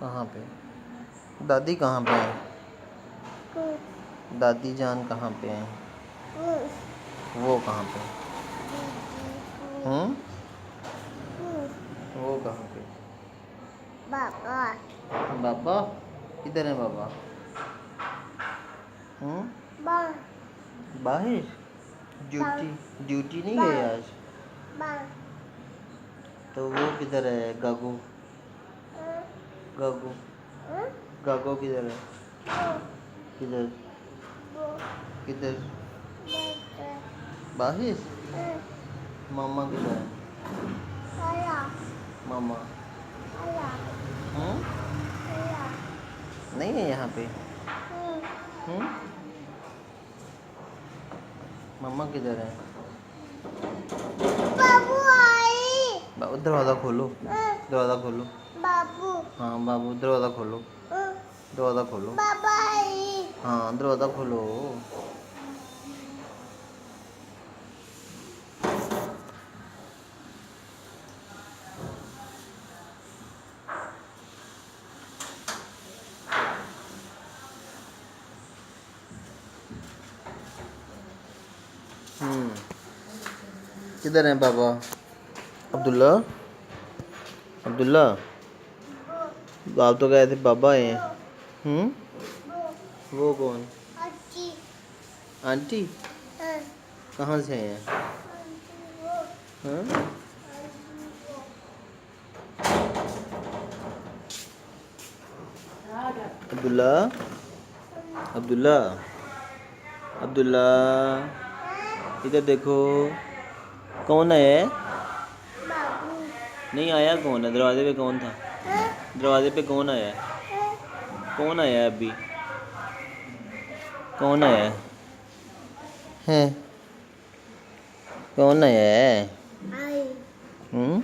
कहाँ पे? दादी कहाँ पे है? दादी जान कहाँ पे है? वो कहाँ पे? वो कहाँ पे? बाबा बाबा किधर है बाबा? बाहर ड्यूटी नहीं गए आज? तो वो किधर है गागू? गागू गागू किधर है? किधर? किधर? बाहर? मामा किधर है? मामा नहीं है यहाँ पे? मामा किधर है? बाबू आई बाबू दरवाज़ा खोलो, दरवाज़ा खोलो। बाबू हाँ बाबू दरवाज़ा खोलो, दरवाज़ा खोलो। बाबा आई हाँ दरवाज़ा खोलो। किधर है बाबा? अब्दुल्ला अब्दुल्ला आप तो कहे थे बाबा आए हैं। वो कौन? अच्छी आंटी कहाँ से हैं? हाँ? अब्दुल्ला अब्दुल्ला अब्दुल्ला इधर देखो, कौन है? बाबू नहीं आया कौन है? दरवाजे पे कौन था? दरवाजे पे कौन आया है? कौन आया है अभी? कौन आया है? कौन आया है? आई हम्म